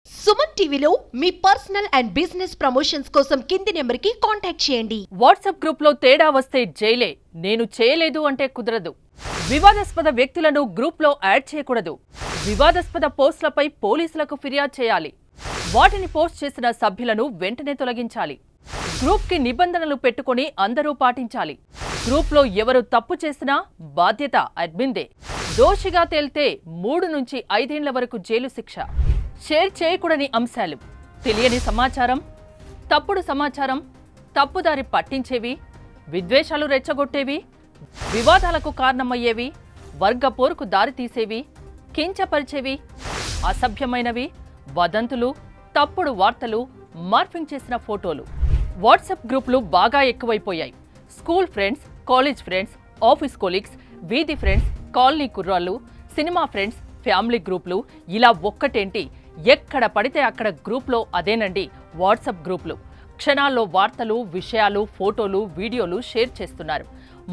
సుమన్ టీవీలో మీ personal and business promotions కోసం కింది నెంబర్కి కాంటాక్ట్ చేయండి. వాట్సాప్ గ్రూప్లో తేడా వస్తే జైలే, నేను చేయలేదు అంటే కుదరదు. వివాదాస్పద వ్యక్తులను గ్రూప్లో యాడ్ చేయకూడదు. వివాదాస్పద పోస్టులపై పోలీసులకు ఫిర్యాదు చేయాలి. వాటిని పోస్ట్ చేసిన సభ్యులను వెంటనే తొలగించాలి. గ్రూప్కి నిబంధనలు పెట్టుకుని అందరూ పాటించాలి. గ్రూప్లో ఎవరు తప్పు చేసినా బాధ్యత అడ్మిన్దే. దోషిగా తేలితే 3 నుంచి 5 ఏళ్ల వరకు జైలు శిక్ష. షేర్ చేయకూడని అంశాలు: తెలియని సమాచారం, తప్పుడు సమాచారం, తప్పుదారి పట్టించేవి, విద్వేషాలు రెచ్చగొట్టేవి, వివాదాలకు కారణమయ్యేవి, వర్గ పోరుకు దారితీసేవి, కించపరిచేవి, అసభ్యమైనవి, వదంతులు, తప్పుడు వార్తలు, మార్ఫింగ్ చేసిన ఫోటోలు. వాట్సాప్ గ్రూపులు బాగా ఎక్కువైపోయాయి. School friends, college friends, office colleagues, వీధి ఫ్రెండ్స్, కాలనీ కుర్రాళ్ళు, సినిమా ఫ్రెండ్స్, ఫ్యామిలీ గ్రూపులు, ఇలా ఒక్కటేంటి, ఎక్కడ పడితే అక్కడ గ్రూప్లో అదేనండి వాట్సాప్ గ్రూపులు. క్షణాల్లో వార్తలు, విషయాలు, ఫోటోలు, వీడియోలు షేర్ చేస్తున్నారు.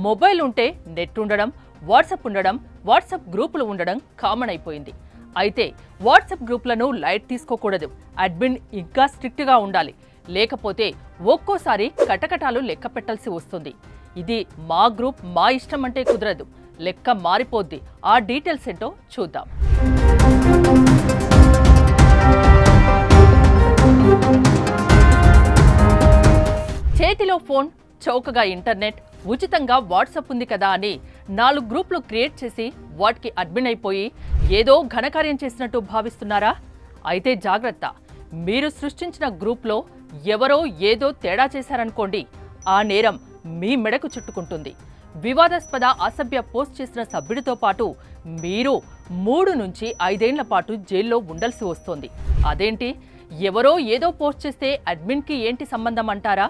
మొబైల్ ఉంటే నెట్ ఉండడం, వాట్సాప్ ఉండడం, వాట్సాప్ గ్రూపులు ఉండడం కామన్ అయిపోయింది. అయితే వాట్సాప్ గ్రూపులను లైట్ తీసుకోకూడదు. అడ్మిన్ ఇంకా స్ట్రిక్ట్గా ఉండాలి. లేకపోతే ఒక్కోసారి కటకటాలు లెక్క పెట్టాల్సి వస్తుంది. ఇది మా గ్రూప్, మా ఇష్టం అంటే కుదరదు. లెక్క మారిపోద్ది. ఆ డీటెయిల్స్ ఏంటో చూద్దాం. చేతిలో ఫోన్, చౌకగా ఇంటర్నెట్, ఉచితంగా వాట్సాప్ ఉంది కదా అని 4 గ్రూపులు క్రియేట్ చేసి వాటికి అడ్మిన్ అయిపోయి ఏదో ఘనకార్యం చేసినట్టు భావిస్తున్నారా? అయితే జాగ్రత్త. మీరు సృష్టించిన గ్రూప్లో ఎవరో ఏదో తేడా చేశారనుకోండి, ఆ నేరం మీ మెడకు చుట్టుకుంటుంది. వివాదాస్పద, అసభ్య పోస్ట్ చేసిన సభ్యుడితో పాటు మీరు 3 నుంచి 5 ఏళ్ల పాటు జైల్లో ఉండాల్సి వస్తోంది. అదేంటి, ఎవరో ఏదో పోస్ట్ చేస్తే అడ్మిన్కి ఏంటి సంబంధం అంటారా?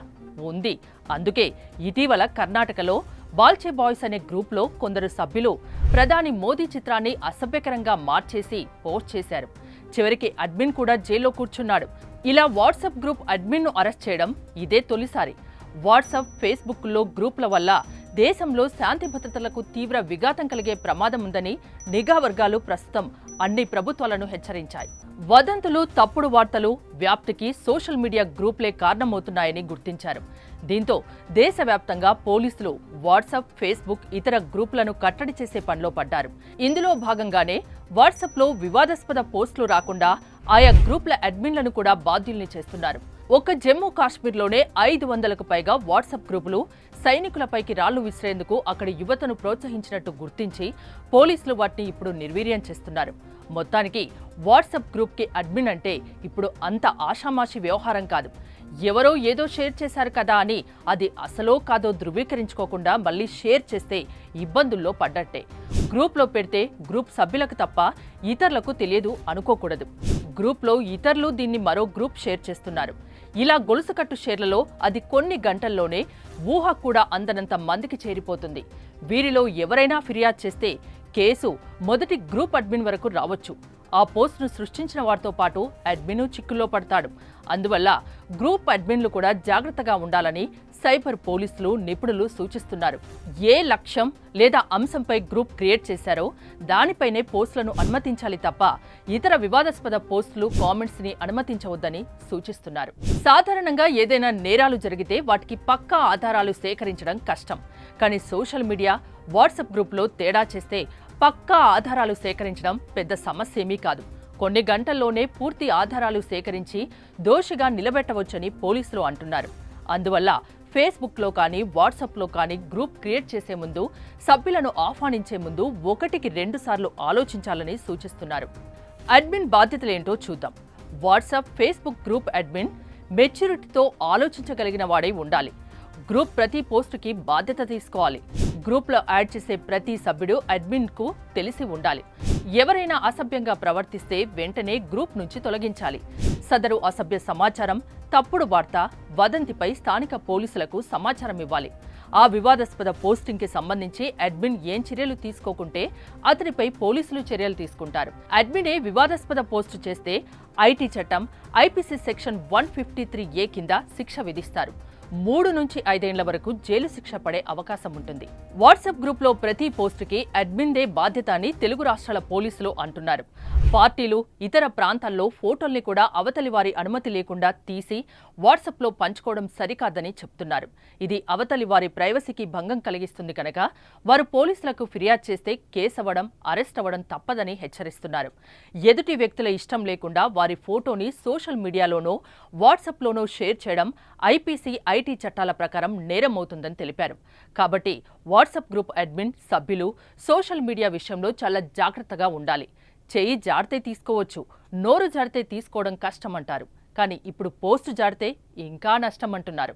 ఉంది. అందుకే ఇటీవల కర్ణాటకలో బాల్చే బాయ్స్ అనే గ్రూప్లో కొందరు సభ్యులు ప్రధాని మోదీ చిత్రాన్ని అసభ్యకరంగా మార్చేసి పోస్ట్ చేశారు. చివరికి అడ్మిన్ కూడా జైల్లో కూర్చున్నాడు. ఇలా వాట్సాప్ గ్రూప్ అడ్మిన్ను అరెస్ట్ చేయడం ఇదే తొలిసారి. వాట్సాప్, ఫేస్బుక్లో గ్రూపుల వల్ల దేశంలో శాంతి భద్రతలకు తీవ్ర విఘాతం కలిగే ప్రమాదం ఉందని నిఘా వర్గాలు ప్రస్తుతం అన్ని ప్రభుత్వాలను హెచ్చరించాయి. వదంతులు, తప్పుడు వార్తలు వ్యాప్తికి సోషల్ మీడియా గ్రూపులే కారణమవుతున్నాయని గుర్తించారు. దీంతో దేశవ్యాప్తంగా పోలీసులు వాట్సాప్, ఫేస్బుక్, ఇతర గ్రూపులను కట్టడి చేసే పనిలో పడ్డారు. ఇందులో భాగంగానే వాట్సాప్లో వివాదాస్పద పోస్టులు రాకుండా ఆయా గ్రూపుల అడ్మిన్లను కూడా బాధ్యుల్ని చేస్తున్నారు. ఒక్క జమ్మూ కాశ్మీర్లోనే 500కు పైగా వాట్సాప్ గ్రూపులు సైనికులపైకి రాళ్లు విసిరేందుకు అక్కడి యువతను ప్రోత్సహించినట్టు గుర్తించి పోలీసులు వాటిని ఇప్పుడు నిర్వీర్యం చేస్తున్నారు. మొత్తానికి వాట్సాప్ గ్రూప్కి అడ్మిన్ అంటే ఇప్పుడు అంత ఆషామాషి వ్యవహారం కాదు. ఎవరో ఏదో షేర్ చేశారు కదా అని అది అసలో కాదో ధృవీకరించుకోకుండా మళ్ళీ షేర్ చేస్తే ఇబ్బందుల్లో పడ్డట్టే. గ్రూప్లో పెడితే గ్రూప్ సభ్యులకు తప్ప ఇతరులకు తెలియదు అనుకోకూడదు. గ్రూప్లో ఇతరులు దీన్ని మరో గ్రూప్ షేర్ చేస్తున్నారు. ఇలా గొలుసుకట్టు షేర్లలో అది కొన్ని గంటల్లోనే ఊహ కూడా అందనంత మందికి చేరిపోతుంది. వీరిలో ఎవరైనా ఫిర్యాదు చేస్తే కేసు మొదటి గ్రూప్ అడ్మిన్ వరకు రావచ్చు. ఆ పోస్టును సృష్టించిన వారితో పాటు అడ్మిన్ చిక్కుల్లో పడతాడు. అందువల్ల గ్రూప్ అడ్మిన్లు కూడా జాగ్రత్తగా ఉండాలని సైబర్ పోలీసులు, నిపుణులు సూచిస్తున్నారు. ఏ లక్ష్యం లేదా అంశంపై గ్రూప్ క్రియేట్ చేశారో దానిపైనే పోస్టులను అనుమతించాలి తప్ప ఇతర వివాదాస్పద పోస్టులు, కామెంట్స్ ని అనుమతించవద్దని సూచిస్తున్నారు. సాధారణంగా ఏదైనా నేరాలు జరిగితే వాటికి పక్కా ఆధారాలు సేకరించడం కష్టం. కానీ సోషల్ మీడియా, వాట్సాప్ గ్రూప్లో తేడా చేస్తే పక్కా ఆధారాలు సేకరించడం పెద్ద సమస్య ఏమీ కాదు. కొన్ని గంటల్లోనే పూర్తి ఆధారాలు సేకరించి దోషిగా నిలబెట్టవచ్చని పోలీసులు అంటున్నారు. అందువల్ల ఫేస్బుక్లో కానీ, వాట్సాప్లో కానీ గ్రూప్ క్రియేట్ చేసే ముందు, సభ్యులను ఆహ్వానించే ముందు 1కి 2 సార్లు ఆలోచించాలని సూచిస్తున్నారు. అడ్మిన్ బాధ్యతలేంటో చూద్దాం. వాట్సాప్, ఫేస్బుక్ గ్రూప్ అడ్మిన్ మెచ్యూరిటీతో ఆలోచించగలిగిన వాడై ఉండాలి. గ్రూప్ ప్రతి పోస్టుకి బాధ్యత తీసుకోవాలి. గ్రూప్లో యాడ్ చేసే ప్రతి సభ్యుడు అడ్మిన్కు తెలిసి ఉండాలి. ఎవరైనా అసభ్యంగా ప్రవర్తిస్తే వెంటనే గ్రూప్ నుంచి తొలగించాలి. సదరు అసభ్య సమాచారం, తప్పుడు వార్త, వదంతిపై స్థానిక పోలీసులకు సమాచారం ఇవ్వాలి. ఆ వివాదాస్పద పోస్టింగ్కి సంబంధించి అడ్మిన్ ఏం చర్యలు తీసుకోకుంటే అతనిపై పోలీసులు చర్యలు తీసుకుంటారు. అడ్మినే వివాదాస్పద పోస్టు చేస్తే ఐటీ చట్టం, ఐపీసీ సెక్షన్ 153A కింద శిక్ష విధిస్తారు. 3 నుంచి 5 ఏళ్ల వరకు జైలు శిక్ష పడే అవకాశం ఉంటుంది. వాట్సాప్ గ్రూప్లో ప్రతి పోస్టుకి అడ్మిన్దే బాధ్యత అని తెలుగు రాష్ట్రాల పోలీసులు అంటున్నారు. పార్టీలు, ఇతర ప్రాంతాల్లో ఫోటోల్ని కూడా అవతలి వారి అనుమతి లేకుండా తీసి వాట్సాప్లో పంచుకోవడం సరికాదని చెప్తున్నారు. ఇది అవతలి వారి ప్రైవసీకి భంగం కలిగిస్తుంది కనుక వారు పోలీసులకు ఫిర్యాదు చేస్తే కేసు అవ్వడం, అరెస్ట్ అవ్వడం తప్పదని హెచ్చరిస్తున్నారు. ఎదుటి వ్యక్తుల ఇష్టం లేకుండా వారి ఫోటోని సోషల్ మీడియాలోనో వాట్సాప్లోనో షేర్ చేయడం ఐపీసీ, ఐటీ చట్టాల ప్రకారం నేరమవుతుందని తెలిపారు. కాబట్టి వాట్సాప్ గ్రూప్ అడ్మిన్, సభ్యులు సోషల్ మీడియా విషయంలో చాలా జాగ్రత్తగా ఉండాలి. చెయ్యి జాడితే తీసుకోవచ్చు, నోరు జాడితే తీసుకోవడం కష్టమంటారు. కానీ ఇప్పుడు పోస్టు జాడితే ఇంకా నష్టం అంటున్నారు.